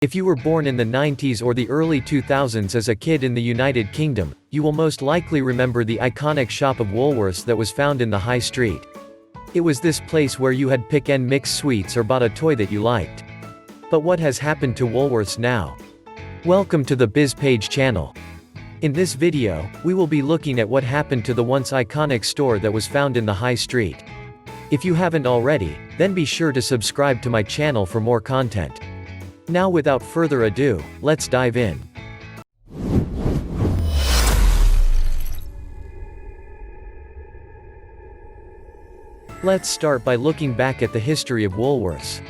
If you were born in the 90s or the early 2000s as a kid in the United Kingdom, you will most likely remember the iconic shop of Woolworths that was found in the high street. It was this place where you had pick and mix sweets or bought a toy that you liked. But what has happened to Woolworths now? Welcome to the BizPage channel. In this video, we will be looking at what happened to the once iconic store that was found in the high street. If you haven't already, then be sure to subscribe to my channel for more content. Now without further ado, let's dive in. Let's start by looking back at the history of Woolworths.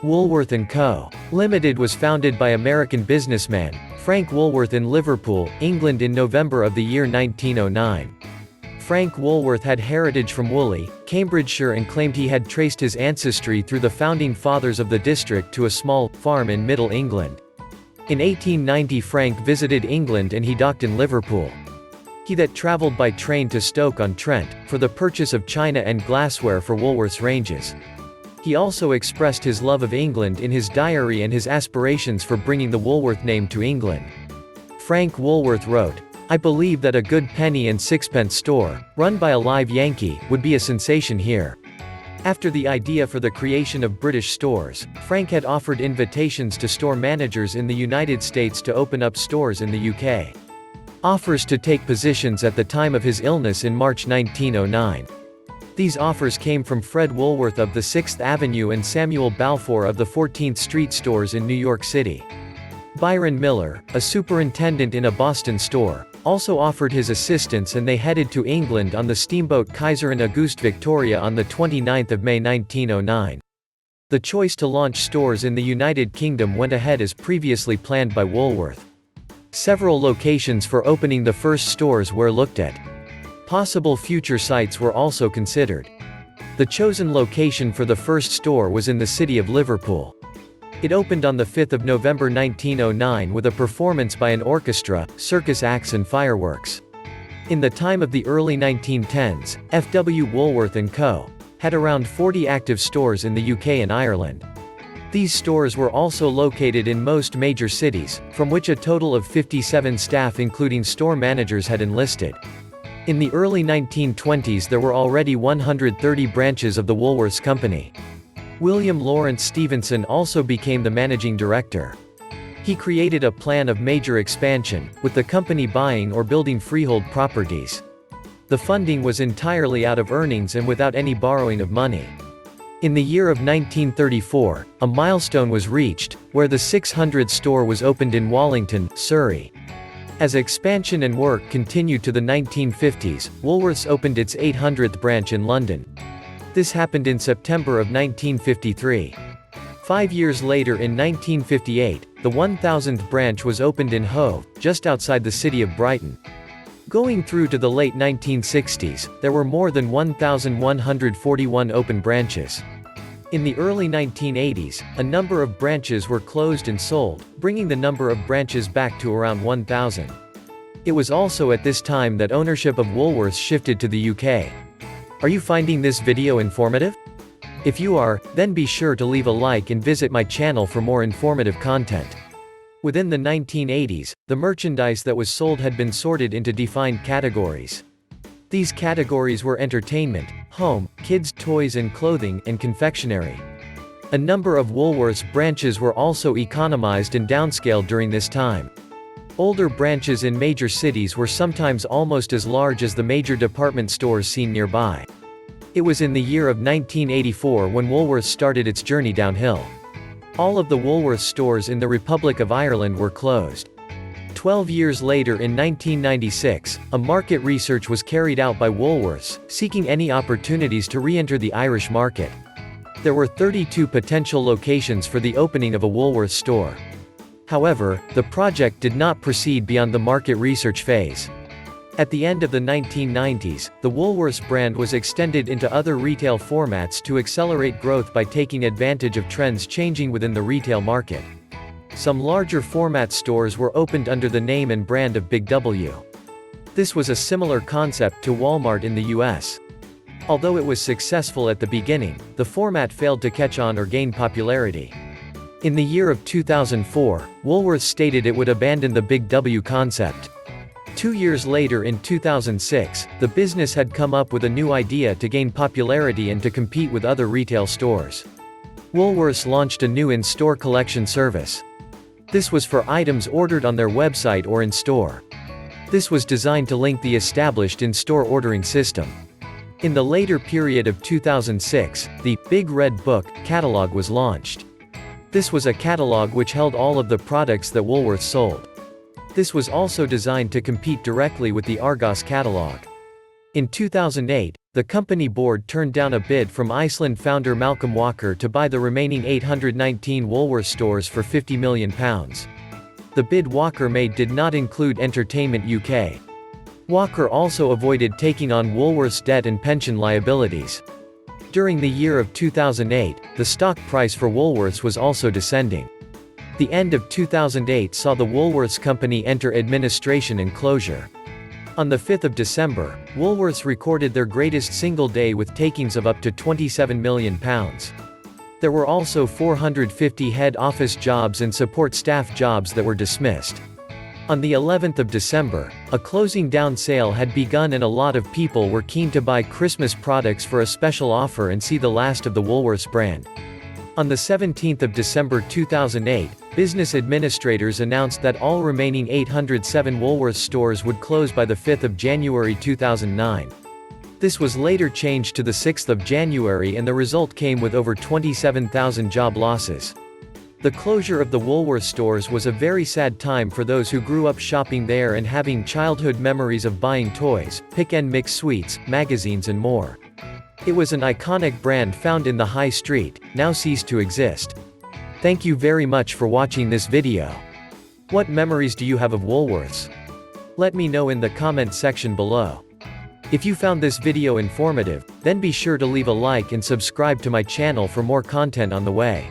Woolworth & Co. Limited was founded by American businessman, Frank Woolworth in Liverpool, England in November of the year 1909. Frank Woolworth had heritage from Woolley, Cambridgeshire and claimed he had traced his ancestry through the founding fathers of the district to a small farm in Middle England. In 1890 Frank visited England and he docked in Liverpool. He that travelled by train to Stoke-on-Trent, for the purchase of china and glassware for Woolworths ranges. He also expressed his love of England in his diary and his aspirations for bringing the Woolworth name to England. Frank Woolworth wrote, "I believe that a good penny and sixpence store, run by a live Yankee, would be a sensation here." After the idea for the creation of British stores, Frank had offered invitations to store managers in the United States to open up stores in the UK. Offers to take positions at the time of his illness in March 1909. These offers came from Fred Woolworth of the 6th Avenue and Samuel Balfour of the 14th Street stores in New York City. Byron Miller, a superintendent in a Boston store, also offered his assistance and they headed to England on the steamboat Kaiser and Auguste Victoria on the 29th of May 1909. The choice to launch stores in the United Kingdom went ahead as previously planned by Woolworth. Several locations for opening the first stores were looked at. Possible future sites were also considered. The chosen location for the first store was in the city of Liverpool. It opened on the 5th of November 1909 with a performance by an orchestra, circus acts and fireworks. In the time of the early 1910s, F.W. Woolworth & Co. had around 40 active stores in the UK and Ireland. These stores were also located in most major cities, from which a total of 57 staff including store managers had enlisted. In the early 1920s there were already 130 branches of the Woolworths Company. William Lawrence Stevenson also became the managing director. He created a plan of major expansion, with the company buying or building freehold properties. The funding was entirely out of earnings and without any borrowing of money. In the year of 1934, a milestone was reached, where the 600th store was opened in Wallington, Surrey. As expansion and work continued to the 1950s, Woolworths opened its 800th branch in London. This happened in September of 1953. 5 years later in 1958, the 1000th branch was opened in Hove, just outside the city of Brighton. Going through to the late 1960s, there were more than 1,141 open branches. In the early 1980s, a number of branches were closed and sold, bringing the number of branches back to around 1,000. It was also at this time that ownership of Woolworths shifted to the UK. Are you finding this video informative? If you are, then be sure to leave a like and visit my channel for more informative content. Within the 1980s, the merchandise that was sold had been sorted into defined categories. These categories were entertainment, home, kids' toys and clothing, and confectionery. A number of Woolworths branches were also economized and downscaled during this time. Older branches in major cities were sometimes almost as large as the major department stores seen nearby. It was in the year of 1984 when Woolworths started its journey downhill. All of the Woolworths stores in the Republic of Ireland were closed. 12 years later in 1996, a market research was carried out by Woolworths, seeking any opportunities to re-enter the Irish market. There were 32 potential locations for the opening of a Woolworths store. However, the project did not proceed beyond the market research phase. At the end of the 1990s, the Woolworths brand was extended into other retail formats to accelerate growth by taking advantage of trends changing within the retail market. Some larger format stores were opened under the name and brand of Big W. This was a similar concept to Walmart in the US. Although it was successful at the beginning, the format failed to catch on or gain popularity. In the year of 2004, Woolworths stated it would abandon the Big W concept. 2 years later in 2006, the business had come up with a new idea to gain popularity and to compete with other retail stores. Woolworths launched a new in-store collection service. This was for items ordered on their website or in store. This was designed to link the established in-store ordering system. In the later period of 2006, the Big Red Book catalog was launched. This was a catalog which held all of the products that Woolworths sold. This was also designed to compete directly with the Argos catalog. In 2008, the company board turned down a bid from Iceland founder Malcolm Walker to buy the remaining 819 Woolworths stores for £50 million. The bid Walker made did not include Entertainment UK. Walker also avoided taking on Woolworths' debt and pension liabilities. During the year of 2008, the stock price for Woolworths was also descending. The end of 2008 saw the Woolworths company enter administration and closure. On the 5th of December, Woolworths recorded their greatest single day with takings of up to £27 million. There were also 450 head office jobs and support staff jobs that were dismissed. On the 11th of December, a closing down sale had begun and a lot of people were keen to buy Christmas products for a special offer and see the last of the Woolworths brand. On the 17th of December 2008, business administrators announced that all remaining 807 Woolworths stores would close by the 5th of January 2009. This was later changed to the 6th of January and the result came with over 27,000 job losses. The closure of the Woolworths stores was a very sad time for those who grew up shopping there and having childhood memories of buying toys, pick and mix sweets, magazines and more. It was an iconic brand found in the high street, now ceased to exist. Thank you very much for watching this video. What memories do you have of Woolworths? Let me know in the comment section below. If you found this video informative, then be sure to leave a like and subscribe to my channel for more content on the way.